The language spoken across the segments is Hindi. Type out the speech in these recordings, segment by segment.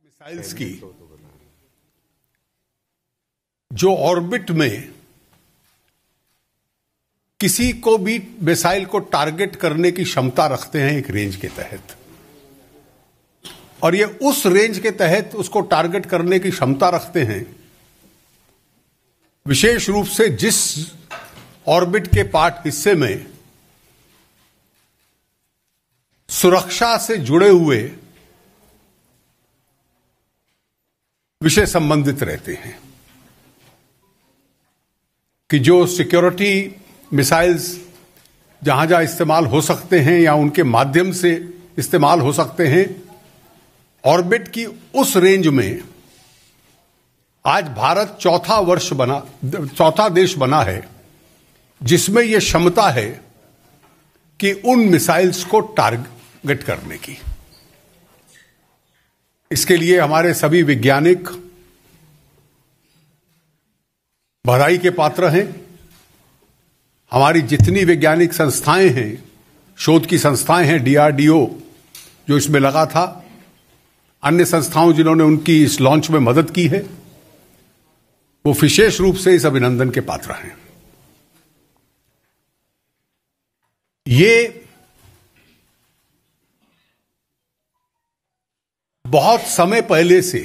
मिसाइल्स की जो ऑर्बिट में किसी को भी मिसाइल को टारगेट करने की क्षमता रखते हैं एक रेंज के तहत, और ये उस रेंज के तहत उसको टारगेट करने की क्षमता रखते हैं विशेष रूप से जिस ऑर्बिट के पार्ट हिस्से में सुरक्षा से जुड़े हुए विषय संबंधित रहते हैं, कि जो सिक्योरिटी मिसाइल्स जहां जहां इस्तेमाल हो सकते हैं या उनके माध्यम से इस्तेमाल हो सकते हैं, ऑर्बिट की उस रेंज में आज भारत चौथा देश बना है जिसमें यह क्षमता है कि उन मिसाइल्स को टारगेट करने की। इसके लिए हमारे सभी वैज्ञानिक बधाई के पात्र हैं। हमारी जितनी वैज्ञानिक संस्थाएं हैं, शोध की संस्थाएं हैं, डीआरडीओ जो इसमें लगा था, अन्य संस्थाओं जिन्होंने उनकी इस लॉन्च में मदद की है, वो विशेष रूप से इस अभिनंदन के पात्र हैं। ये बहुत समय पहले से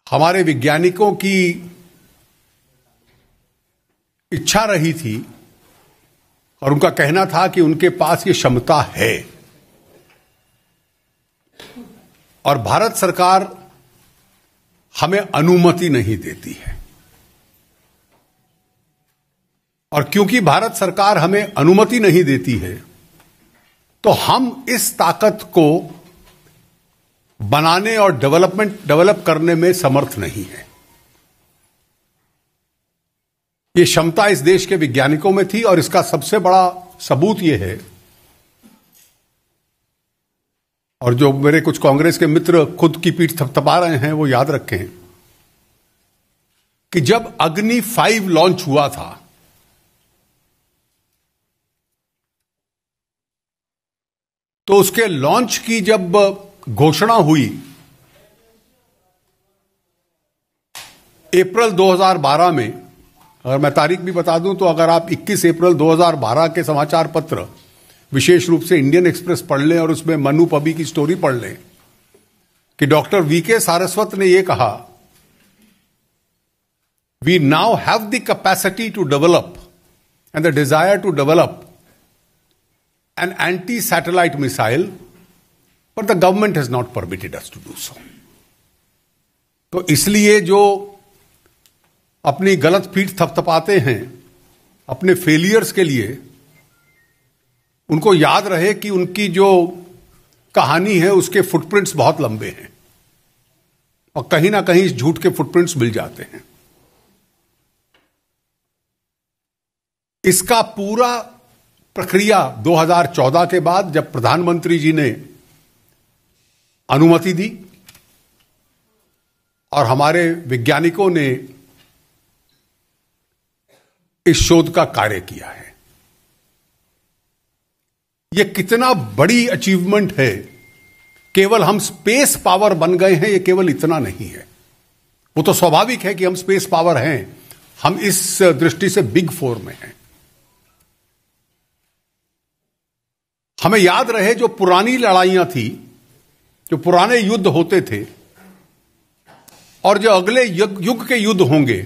हमारे वैज्ञानिकों की इच्छा रही थी और उनका कहना था कि उनके पास ये क्षमता है, और भारत सरकार हमें अनुमति नहीं देती है। और क्योंकि भारत सरकार हमें अनुमति नहीं देती है, तो हम इस ताकत को बनाने और डेवलप करने में समर्थ नहीं है। यह क्षमता इस देश के वैज्ञानिकों में थी, और इसका सबसे बड़ा सबूत यह है, और जो मेरे कुछ कांग्रेस के मित्र खुद की पीठ थपथपा रहे हैं वो याद रखें कि जब अग्नि 5 लॉन्च हुआ था तो उसके लॉन्च की जब घोषणा हुई अप्रैल 2012 में, अगर मैं तारीख भी बता दूं तो अगर आप 21 अप्रैल 2012 के समाचार पत्र विशेष रूप से इंडियन एक्सप्रेस पढ़ लें और उसमें मनु पबी की स्टोरी पढ़ लें कि डॉक्टर वीके सारस्वत ने यह कहा, we now have the capacity to develop and the desire to develop an anti-satellite missile, but the government has not permitted us to do so. तो इसलिए जो अपनी गलत पीठ थपथपाते हैं अपने फेलियर्स के लिए, उनको याद रहे कि उनकी जो कहानी है उसके फुटप्रिंट्स बहुत लंबे हैं और कहीं ना कहीं इस झूठ के फुटप्रिंट्स मिल जाते हैं। इसका पूरा प्रक्रिया 2014 के बाद जब प्रधानमंत्री जी ने अनुमति दी और हमारे वैज्ञानिकों ने इस शोध का कार्य किया है, यह कितना बड़ी अचीवमेंट है। केवल हम स्पेस पावर बन गए हैं, यह केवल इतना नहीं है। वो तो स्वाभाविक है कि हम स्पेस पावर हैं, हम इस दृष्टि से बिग 4 में हैं। हमें याद रहे जो पुरानी लड़ाइयां थी, जो पुराने युद्ध होते थे, और जो अगले युग के युद्ध होंगे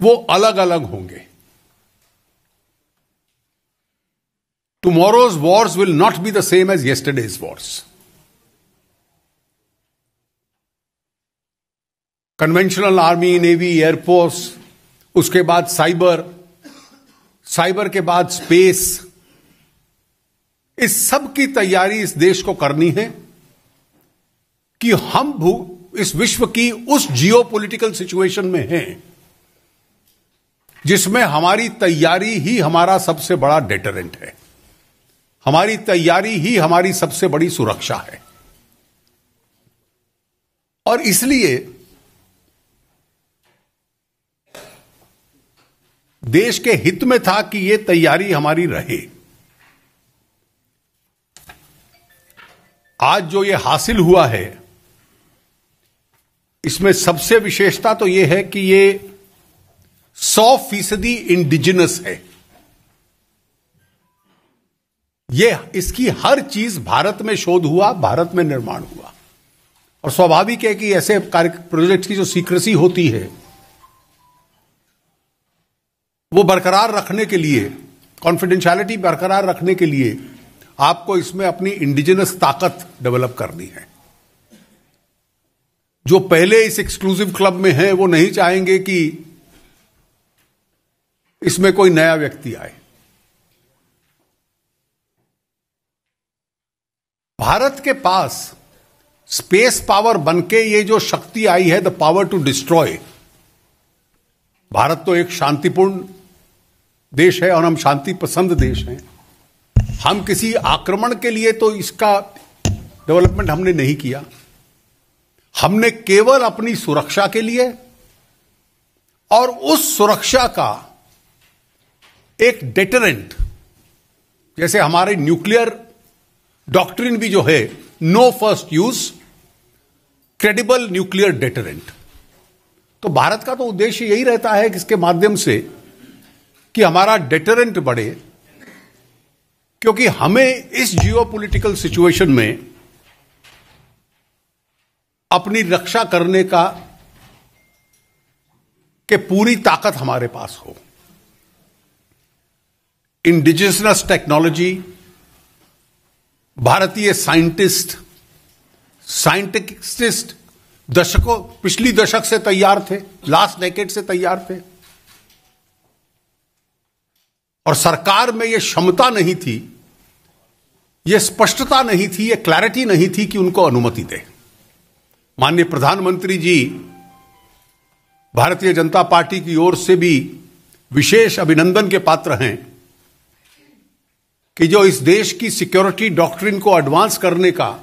वो अलग अलग होंगे। Tomorrow's wars will not be the same as yesterday's wars. Conventional army, navy, air force, उसके बाद साइबर के बाद स्पेस, इस सब की तैयारी इस देश को करनी है कि हम इस विश्व की उस जियोपॉलिटिकल सिचुएशन में हैं जिसमें हमारी तैयारी ही हमारा सबसे बड़ा डेटरेंट है, हमारी तैयारी ही हमारी सबसे बड़ी सुरक्षा है। और इसलिए देश के हित में था कि यह तैयारी हमारी रहे। आज जो ये हासिल हुआ है, इसमें सबसे विशेषता तो ये है कि ये 100% इंडिजिनस है। ये इसकी हर चीज भारत में शोध हुआ, भारत में निर्माण हुआ। और स्वाभाविक है कि ऐसे प्रोजेक्ट की जो सीक्रेसी होती है, वो बरकरार रखने के लिए, कॉन्फिडेंशियलिटी बरकरार रखने के लिए आपको इसमें अपनी इंडिजिनस ताकत डेवलप करनी है। जो पहले इस एक्सक्लूसिव क्लब में हैं, वो नहीं चाहेंगे कि इसमें कोई नया व्यक्ति आए। भारत के पास स्पेस पावर बनके ये जो शक्ति आई है, the power to destroy. Bharat तो एक शांतिपूर्ण देश है और हम शांति पसंद देश हैं। हम किसी आक्रमण के लिए तो इसका डेवलपमेंट हमने नहीं किया। हमने केवल अपनी सुरक्षा के लिए और उस सुरक्षा का एक डेटरेंट, जैसे हमारे न्यूक्लियर डॉक्ट्रिन भी जो है, no first use, credible nuclear deterrent. तो भारत का तो उद्देश्य यही रहता है कि इसके माध्यम से कि हमारा डेटरेंट बढ़े, क्योंकि हमें इस जियोपॉलिटिकल सिचुएशन में अपनी रक्षा करने का के पूरी ताकत हमारे पास हो। इंडिजिनस टेक्नोलॉजी, भारतीय साइंटिस्ट पिछली दशक से तैयार थे, लास्ट डेकेड से तैयार थे, और सरकार में यह क्षमता नहीं थी, यह स्पष्टता नहीं थी, यह क्लैरिटी नहीं थी कि उनको अनुमति दे। माननीय प्रधानमंत्री जी भारतीय जनता पार्टी की ओर से भी विशेष अभिनंदन के पात्र हैं कि जो इस देश की सिक्योरिटी डॉक्ट्रिन को एडवांस करने का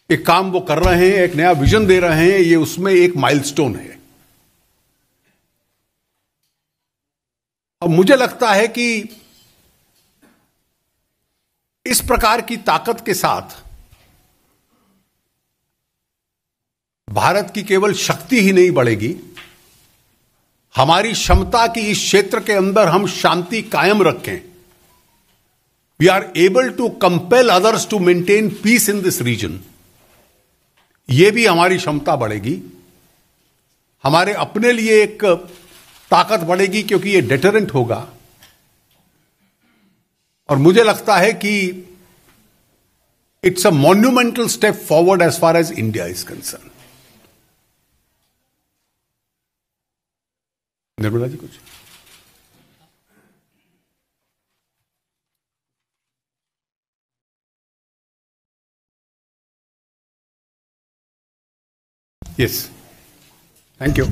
एक काम वो कर रहे हैं, एक नया विजन दे रहे हैं, ये उसमें एक माइलस्टोन है। और मुझे लगता है कि इस प्रकार की ताकत के साथ भारत की केवल शक्ति ही नहीं बढ़ेगी, हमारी क्षमता की इस क्षेत्र के अंदर हम शांति कायम रखें। We are able to compel others to maintain peace in this region. यह भी हमारी क्षमता बढ़ेगी, हमारे अपने लिए एक ताकत बढ़ेगी, क्योंकि यह डेटरेंट होगा। और मुझे लगता है कि it's a monumental step forward as far as India is concern. Nirmala ji कुछ? Yes, thank you.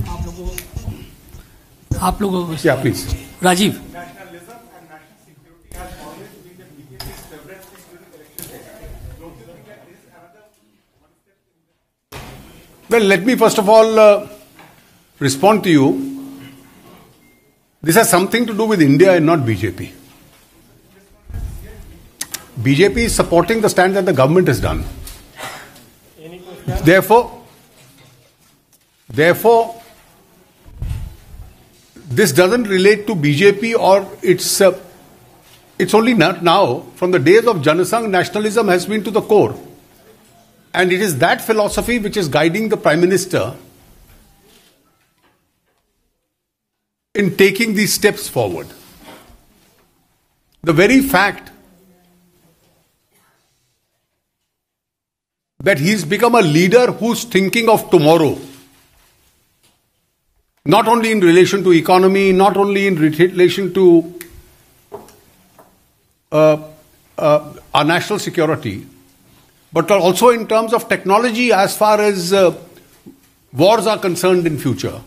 आप लोगों को क्या please? Rajiv, Well, let me first of all respond to you. This has something to do with India and not BJP. BJP is supporting the stand that the government has done. Therefore, this doesn't relate to BJP or it's only not now. From the days of Janasangh, nationalism has been to the core. And it is that philosophy which is guiding the Prime Minister in taking these steps forward. The very fact that he's become a leader who's thinking of tomorrow, not only in relation to economy, not only in relation to our national security, but also in terms of technology as far as wars are concerned in future,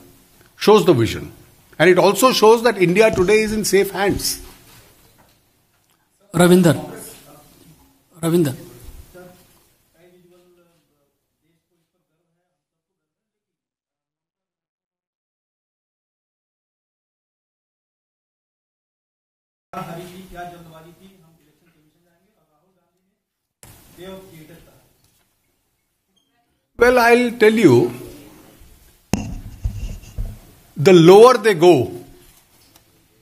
shows the vision. And it also shows that India today is in safe hands. Ravinder. Well, I'll tell you, the lower they go,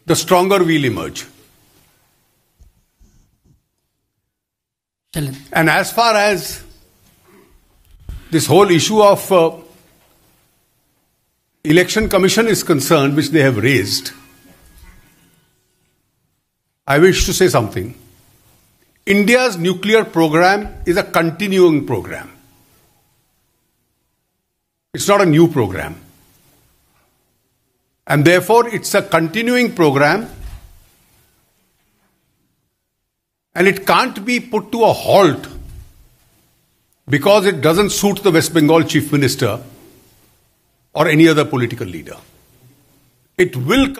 the stronger we'll emerge. And as far as this whole issue of Election Commission is concerned, which they have raised, I wish to say something. India's nuclear program is a continuing program. It's not a new program. And therefore, it's a continuing program, and it can't be put to a halt because it doesn't suit the West Bengal Chief Minister or any other political leader. It will